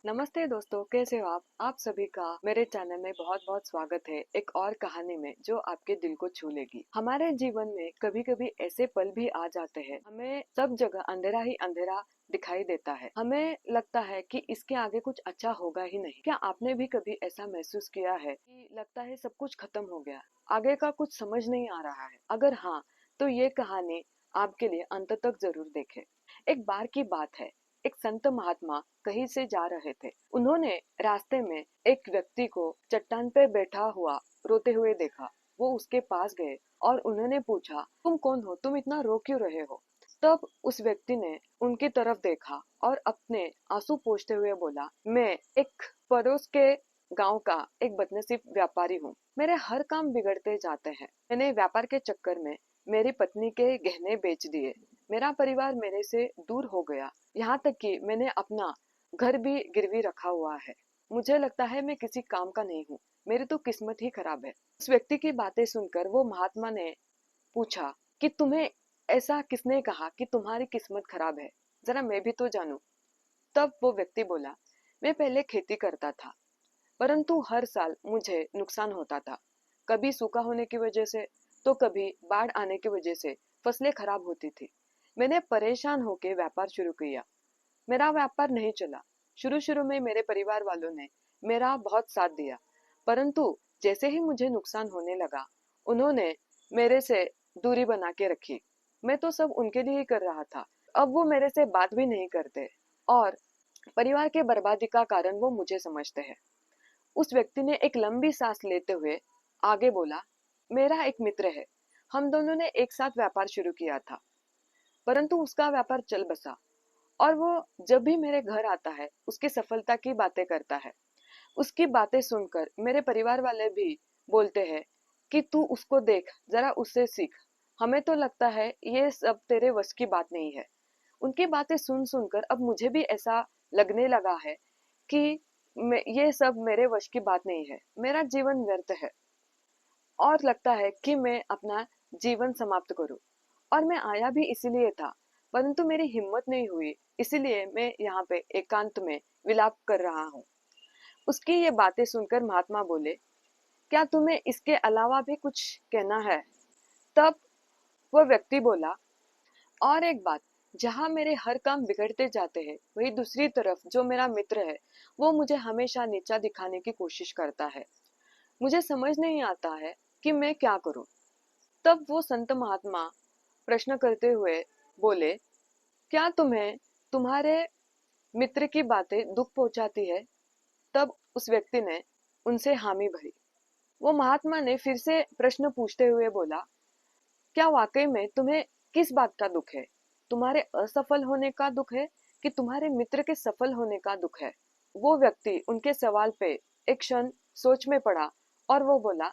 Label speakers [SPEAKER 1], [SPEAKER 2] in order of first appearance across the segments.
[SPEAKER 1] नमस्ते दोस्तों, कैसे हो आप सभी का मेरे चैनल में बहुत बहुत स्वागत है एक और कहानी में जो आपके दिल को छू लेगी। हमारे जीवन में कभी कभी ऐसे पल भी आ जाते हैं, हमें सब जगह अंधेरा ही अंधेरा दिखाई देता है। हमें लगता है कि इसके आगे कुछ अच्छा होगा ही नहीं। क्या आपने भी कभी ऐसा महसूस किया है कि लगता है सब कुछ खत्म हो गया, आगे का कुछ समझ नहीं आ रहा है? अगर हाँ, तो ये कहानी आपके लिए अंत तक जरूर देखें। एक बार की बात है, एक संत महात्मा कहीं से जा रहे थे। उन्होंने रास्ते में एक व्यक्ति को चट्टान पे बैठा हुआ रोते हुए देखा। वो उसके पास गए और उन्होंने पूछा, तुम कौन हो? तुम इतना रो क्यों रहे हो? तब उस व्यक्ति ने उनकी तरफ देखा और अपने आंसू पोंछते हुए बोला, मैं एक पड़ोस के गांव का एक बदनसीब व्यापारी हूँ। मेरे हर काम बिगड़ते जाते हैं। मैंने व्यापार के चक्कर में मेरी पत्नी के गहने बेच दिए। मेरा परिवार मेरे से दूर हो गया। यहाँ तक कि मैंने अपना घर भी गिरवी रखा हुआ है। मुझे लगता है मैं किसी काम का नहीं हूँ। मेरी तो किस्मत ही खराब है। उस व्यक्ति की बातें सुनकर वो महात्मा ने पूछा कि तुम्हें ऐसा किसने कहा कि तुम्हारी किस्मत खराब है? जरा मैं भी तो जानूं। तब वो व्यक्ति बोला, मैं पहले खेती करता था, परंतु हर साल मुझे नुकसान होता था। कभी सूखा होने की वजह से, तो कभी बाढ़ आने की वजह से फसलें खराब होती थी। मैंने परेशान होकर व्यापार शुरू किया। मेरा व्यापार नहीं चला। शुरू शुरू में मेरे परिवार वालों ने मेरा बहुत साथ दिया, परंतु जैसे ही मुझे नुकसान होने लगा, उन्होंने मेरे से दूरी बना के रखी। मैं तो सब उनके लिए ही कर रहा था। अब वो मेरे से बात भी नहीं करते और परिवार के बर्बादी का कारण वो मुझे समझते हैं। उस व्यक्ति ने एक लंबी सांस लेते हुए आगे बोला, मेरा एक मित्र है। हम दोनों ने एक साथ व्यापार शुरू किया था, परंतु उसका व्यापार चल बसा और वो जब भी मेरे घर आता है उसकी सफलता की बातें करता है। उसकी बातें सुनकर मेरे परिवार वाले भी बोलते हैं कि तू उसको देख, जरा उससे सीख। हमें तो लगता है ये सब तेरे वश की बात नहीं है। उनकी बातें सुन सुनकर अब मुझे भी ऐसा लगने लगा है कि ये सब मेरे वश की बात नहीं है। मेरा जीवन व्यर्थ है और लगता है कि मैं अपना जीवन समाप्त करूं। और मैं आया भी इसीलिए था, परंतु मेरी हिम्मत नहीं हुई। इसीलिए मैं यहाँ पे एकांत में विलाप कर रहा हूँ। उसकी ये बातें सुनकर महात्मा बोले, क्या तुम्हें इसके अलावा भी कुछ कहना है? तब वह व्यक्ति बोला, और एक बात, जहाँ मेरे हर काम बिगड़ते जाते हैं, वही दूसरी तरफ जो मेरा मित्र है, वो मुझे हमेशा नीचा दिखाने की कोशिश करता है। मुझे समझ नहीं आता है कि मैं क्या करूं। तब वो संत महात्मा प्रश्न करते हुए बोले, क्या तुम्हें तुम्हारे मित्र की बातें दुख पहुंचाती है? तब उस व्यक्ति ने उनसे हामी भरी। वो महात्मा ने फिर से प्रश्न पूछते हुए बोला, क्या वाकई में तुम्हें किस बात का दुख है? तुम्हारे असफल होने का दुख है कि तुम्हारे मित्र के सफल होने का दुख है? वो व्यक्ति उनके सवाल पे एक क्षण सोच में पड़ा और वो बोला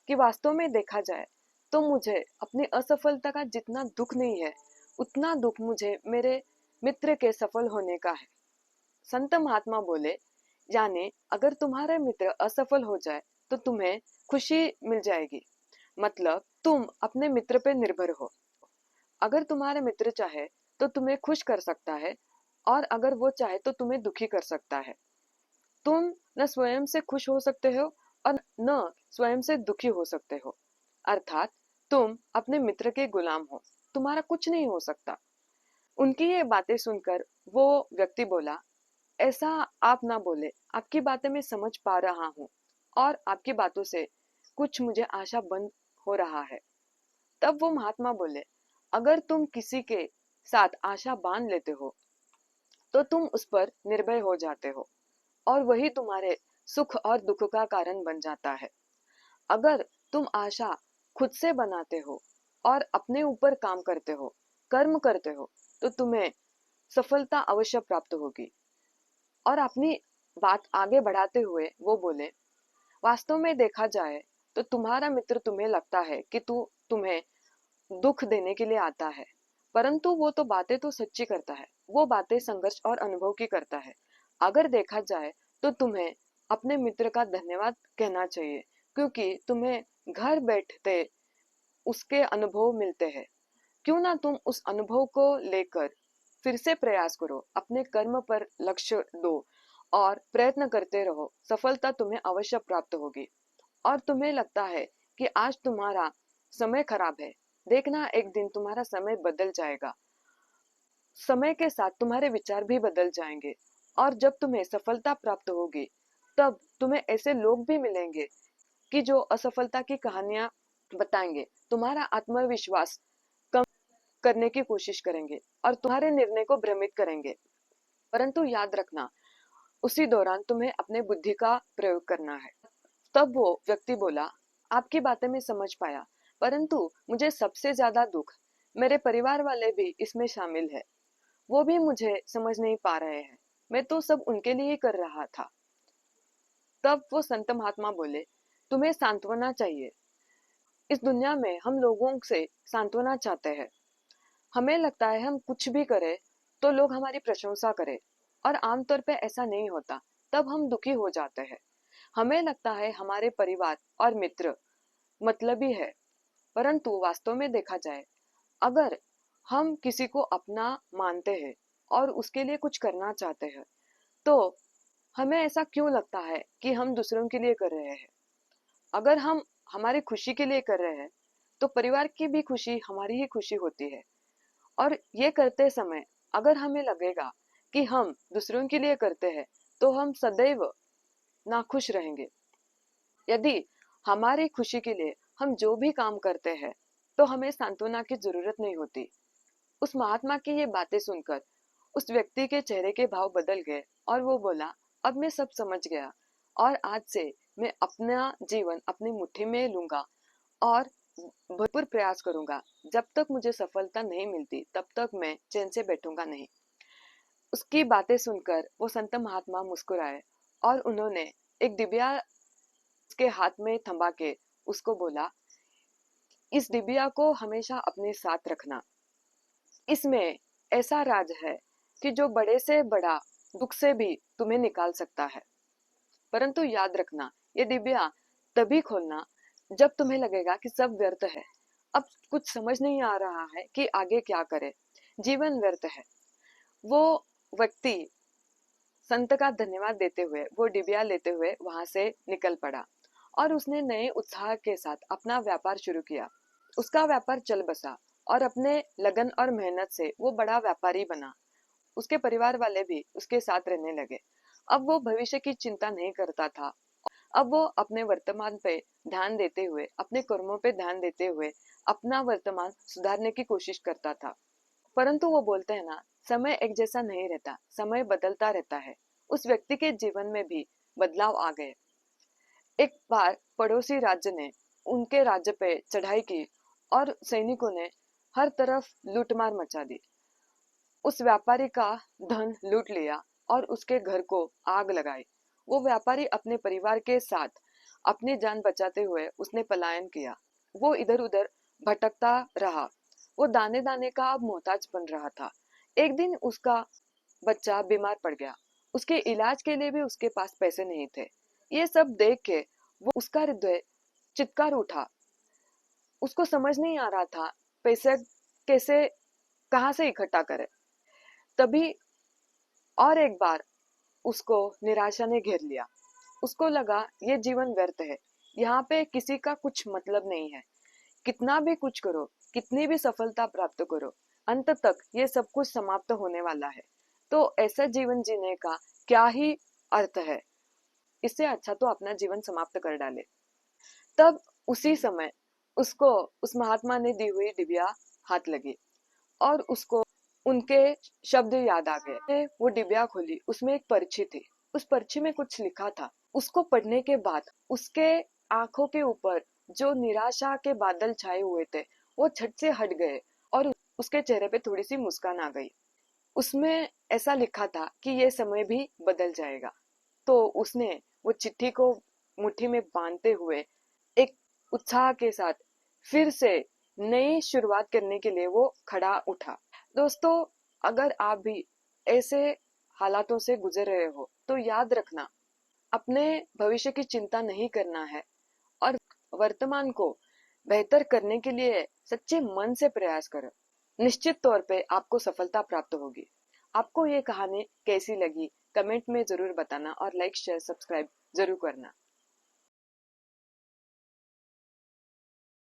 [SPEAKER 1] कि वास्तव में देखा जाए तो मुझे अपनी असफलता का जितना दुख नहीं है, उतना दुख मुझे मेरे मित्र के सफल होने का है। संत महात्मा बोले, यानी अगर तुम्हारा मित्र असफल हो जाए तो तुम्हें खुशी मिल जाएगी। मतलब तुम अपने मित्र पे निर्भर हो। अगर तुम्हारा मित्र चाहे तो तुम्हें खुश कर सकता है और अगर वो चाहे तो तुम्हें दुखी कर सकता है। तुम न स्वयं से खुश हो सकते हो और न स्वयं से दुखी हो सकते हो। अर्थात तुम अपने मित्र के गुलाम हो। तुम्हारा कुछ नहीं हो सकता। उनकी ये बातें सुनकर वो व्यक्ति बोला, ऐसा आप ना बोले। आपकी बातें मैं समझ पा रहा हूँ और आपकी बातों से कुछ मुझे आशा बंद हो रहा है। तब वो महात्मा बोले, अगर तुम किसी के साथ आशा बांध लेते हो तो तुम उस पर निर्भय हो जाते हो और वही तुम्हारे सुख और दुख का कारण बन जाता है। अगर तुम आशा खुद से बनाते हो और अपने ऊपर काम करते हो, कर्म करते हो, तो तुम्हें सफलता अवश्य प्राप्त होगी। और अपनी बात आगे बढ़ाते हुए वो बोले, वास्तव में देखा जाए तो तुम्हारा मित्र तुम्हें लगता है कि तुम्हें दुख देने के लिए आता है, परंतु वो तो बातें तो सच्ची करता है। वो बातें संघर्ष और अनुभव की करता है। अगर देखा जाए तो तुम्हें अपने मित्र का धन्यवाद कहना चाहिए, क्योंकि तुम्हें घर बैठते उसके अनुभव मिलते हैं। क्यों ना तुम उस अनुभव को लेकर फिर से प्रयास करो, अपने कर्म पर लक्ष्य दो और प्रयत्न करते रहो, सफलता तुम्हें अवश्य प्राप्त होगी। और तुम्हें लगता है कि आज तुम्हारा समय खराब है, देखना एक दिन तुम्हारा समय बदल जाएगा। समय के साथ तुम्हारे विचार भी बदल जाएंगे, और जब तुम्हें सफलता प्राप्त होगी तब तुम्हें ऐसे लोग भी मिलेंगे कि जो असफलता की कहानियां बताएंगे, तुम्हारा आत्मविश्वास कम करने की कोशिश करेंगे और तुम्हारे निर्णय को भ्रमित करेंगे। परंतु याद रखना, उसी दौरान तुम्हें अपने बुद्धि का प्रयोग करना है। तब वो व्यक्ति बोला, आपकी बातें मैं समझ पाया, परंतु मुझे सबसे ज्यादा दुख मेरे परिवार वाले भी इसमें शामिल है। वो भी मुझे समझ नहीं पा रहे हैं, मैं तो सब उनके लिए ही कर रहा था। तब वो संत महात्मा बोले, तुम्हें सांत्वना चाहिए। इस दुनिया में हम लोगों से सांत्वना चाहते हैं। हमें लगता है हम कुछ भी करें तो लोग हमारी प्रशंसा करें, और आमतौर पे ऐसा नहीं होता। तब हम दुखी हो जाते हैं। हमें लगता है हमारे परिवार और मित्र मतलबी है, परंतु वास्तव में देखा जाए, अगर हम किसी को अपना मानते हैं और उसके लिए कुछ करना चाहते हैं, तो हमें ऐसा क्यों लगता है कि हम दूसरों के लिए कर रहे हैं? अगर हम हमारी खुशी के लिए कर रहे हैं, तो परिवार की भी खुशी हमारी ही खुशी होती है। और ये करते समय अगर हमें लगेगा कि हम दूसरों के लिए करते हैं, तो हम सदैव नाखुश रहेंगे। यदि हमारी खुशी के लिए हम जो भी काम करते हैं, तो हमें सांत्वना की जरूरत नहीं होती। उस महात्मा की ये बातें सुनकर उस व्यक्ति के चेहरे के भाव बदल गए, और वो बोला, अब मैं सब समझ गया, और आज से मैं अपना जीवन अपनी मुट्ठी में लूंगा और भरपूर प्रयास करूंगा। जब तक मुझे सफलता नहीं मिलती तब तक मैं चैन से बैठूंगा नहीं। उसकी बातें सुनकर वो संत महात्मा मुस्कुराए, और उन्होंने एक डिबिया उसके हाथ में थमा के उसको बोला, इस डिबिया को हमेशा अपने साथ रखना। इसमें ऐसा राज है कि जो बड़े से बड़ा दुख से भी तुम्हें निकाल सकता है। परंतु याद रखना, ये डिबिया तभी खोलना जब तुम्हें लगेगा कि सब व्यर्थ है, अब कुछ समझ नहीं आ रहा है कि आगे क्या करे, जीवन व्यर्थ है। वो व्यक्ति संत का धन्यवाद देते हुए वो डिबिया लेते हुए वहां से निकल पड़ा, और उसने नए उत्साह के साथ अपना व्यापार शुरू किया। उसका व्यापार चल बसा, और अपने लगन और मेहनत से वो बड़ा व्यापारी बना। उसके परिवार वाले भी उसके साथ रहने लगे। अब वो भविष्य की चिंता नहीं करता था। अब वो अपने वर्तमान पे ध्यान देते हुए, अपने कर्मों पे ध्यान देते हुए अपना वर्तमान सुधारने की कोशिश करता था। परंतु वो बोलते हैं ना, समय एक जैसा नहीं रहता, समय बदलता रहता है। उस व्यक्ति के जीवन में भी बदलाव आ गए। एक बार पड़ोसी राज्य ने उनके राज्य पे चढ़ाई की, और सैनिकों ने हर तरफ लूटमार मचा दी। उस व्यापारी का धन लूट लिया और उसके घर को आग लगाई। वो व्यापारी अपने परिवार के साथ अपनी जान बचाते हुए उसने पलायन किया। वो इधर उधर भटकता रहा। वो दाने दाने का अब मोहताज बन रहा था। एक दिन उसका बच्चा बीमार पड़ गया। उसके इलाज के लिए भी उसके पास पैसे नहीं थे। ये सब देख के वो उसका हृदय चित्कार उठा। उसको समझ नहीं आ रहा था पैसे कैसे, कहाँ से इकट्ठा करे। तभी और एक बार उसको निराशा ने घेर लिया। उसको लगा ये जीवन व्यर्थ है, यहाँ पे किसी का कुछ मतलब नहीं है। कितना भी कुछ करो, कितनी भी सफलता प्राप्त करो, अंत तक ये सब कुछ समाप्त होने वाला है। तो ऐसा जीवन जीने का क्या ही अर्थ है? इससे अच्छा तो अपना जीवन समाप्त कर डाले। तब उसी समय उसको उस महात्मा ने दी हुई डिबिया हाथ लगी, और उसको उनके शब्द याद आ गए। वो डिबिया खोली, उसमें एक पर्ची थी। उस पर्ची में कुछ लिखा था। उसको पढ़ने के बाद उसके आंखों के ऊपर जो निराशा के बादल छाए हुए थे वो झट से हट गए, और उसके चेहरे पे थोड़ी सी मुस्कान आ गई। उसमें ऐसा लिखा था कि ये समय भी बदल जाएगा। तो उसने वो चिट्ठी को मुट्ठी में बांधते हुए एक उत्साह के साथ फिर से नई शुरुआत करने के लिए वो खड़ा उठा। दोस्तों, अगर आप भी ऐसे हालातों से गुजर रहे हो, तो याद रखना, अपने भविष्य की चिंता नहीं करना है, और वर्तमान को बेहतर करने के लिए सच्चे मन से प्रयास करो। निश्चित तौर पे आपको सफलता प्राप्त होगी। आपको ये कहानी कैसी लगी कमेंट में जरूर बताना और लाइक शेयर सब्सक्राइब जरूर करना।